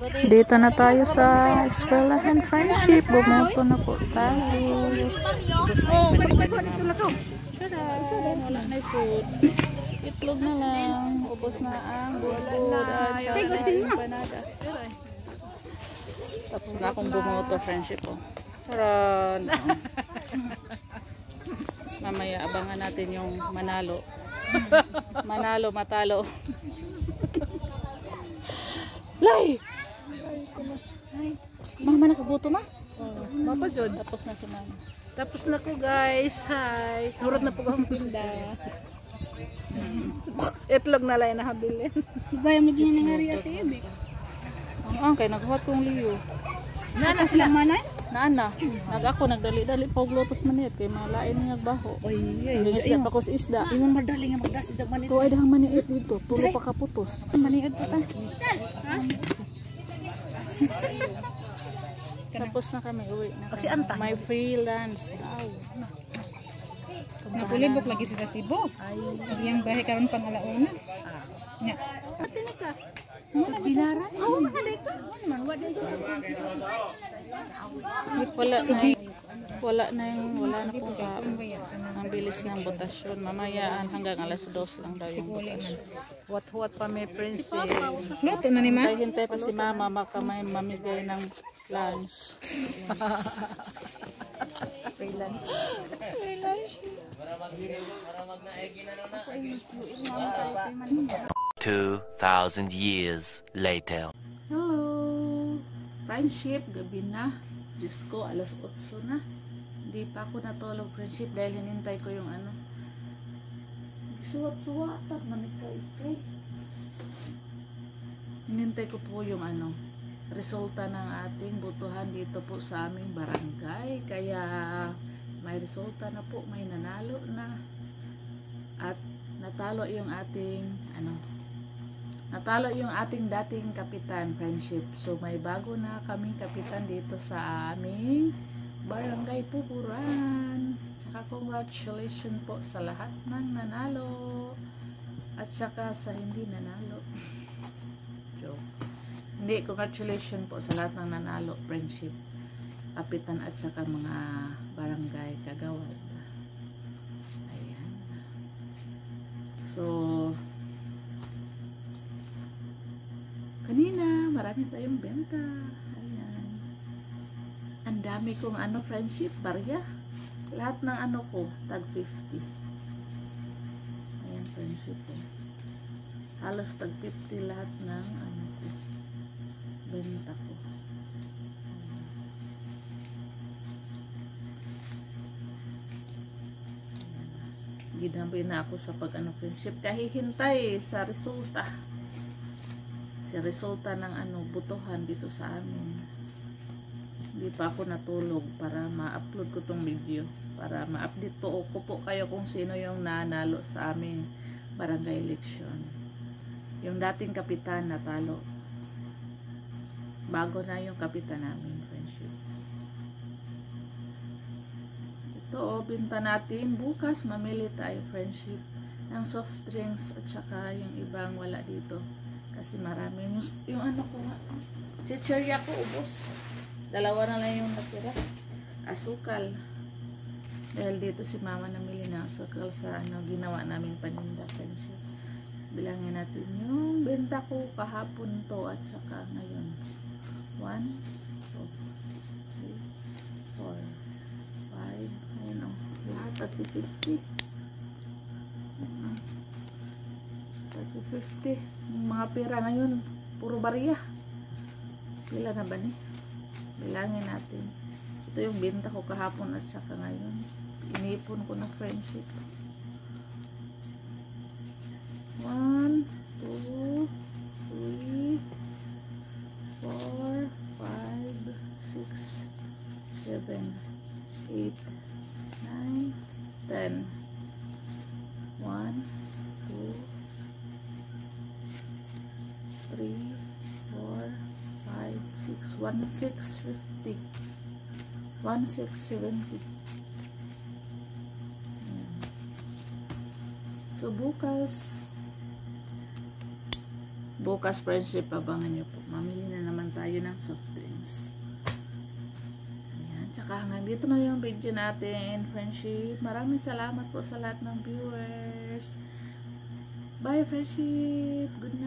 Dito na tayo sa Eskwelahan Friendship. Bumoto na po tayo. Wala na isod. Itlog na lang. Ubos na ang bubod at saka empanada. Tapos na akong bumoto friendship. Taran! Mamaya abangan natin yung manalo. Manalo, matalo. Lay! Mama nakabuto ma? Mapa Jod. Tapos na si mama. Tapos na ko guys. Hi. Nurot na po akong pinda. Itlog na lang nahabilin. Gaya mo din yung nangyari at ibi. Kaya naghuhat kong liyo. Nana sila manay? Nana, ako nagdali-dali pa og lotos manit kay malain niya baho. Oy, Isda pa ko sa isda. ingon madali nga magdasi sa manit. Tuwa dahang maniit dito, tulo pa kaputos. Maniod pa ta. Tapos na kami uwi na. Kasi anta. May freelance. Napulibok lagi sa Cebu. Ay, iyang bahay karon pang alauna. Nya. Binara? Oo, mahalay ka. Wala na pong ang bilis ng botasyon. Mamayaan hanggang alas 2 lang daw yung botasyon. What pa may princess. Luto na ni ma. Hintay pa si mama makamay mamigay ng lunch. Free lunch. 2,000 years later. Hello! Friendship, gabi na. Diyos ko, alas 8 na. Hindi pa ako natulog, friendship, dahil hinintay ko yung ano. Suwat-suwat at manikay-ikay. Hinintay ko po yung ano, resulta ng ating butuhan dito po sa aming barangay. Kaya may resulta na po, may nanalo na. At natalo yung ating natalo yung ating dating kapitan, friendship. So may bago na kaming kapitan dito sa aming barangay Tuburan. Tsaka congratulations po sa lahat ng nanalo at saka sa hindi nanalo. Joke. Hindi, congratulations po sa lahat ng nanalo, friendship, kapitan at saka mga barangay kagawad. Ayan. So kanina, marami tayong benta. Ayan. Ang dami kong friendship, barya. Lahat ng ko, tag 50. Ayan, friendship ko. Halos tag 50 lahat ng ko. Benta ko. Ayan. Ginamay na ako sa friendship. Kahihintay sa resulta. Resulta ng butuhan dito sa amin. Hindi pa ako natulog para ma-upload ko tong video, para ma-update ko po kayo kung sino yung nanalo sa aming barangay election. Yung dating kapitan natalo. Bago na yung kapitan namin, friendship. Ito binta natin. Bukas mamili tayo, friendship, ng soft drinks at saka yung ibang wala dito. Kasi marami yung ko nga. Si cherry ko ubos. Dalawa na lang yung natira. Asukal. Dahil dito si mama namili ng asukal sa ginawa naming paninda, friendship. Bilangin natin yung benta ko kahapon to at saka ngayon. 1, 2, 3, 4, 5. Ayan o. Lahat at 50. 50. Mga pera ngayon puro barya. Pila na ba ni? Bilangin natin. Ito yung benta ko kahapon at saka ngayon. Inipon ko na, friendship. 1, 2, 3, 4, 5, 6, 7, 8, 9, 10. 1, 2, 3, 4, 5, 6, 1,650. 1,670. So bukas friendship, abangan nyo po. Mamili na naman tayo ng soft drinks. Ayan, tsaka hanggang dito na yung video natin, friendship. Maraming salamat po sa lahat ng viewers. Bye, friendship. Good night.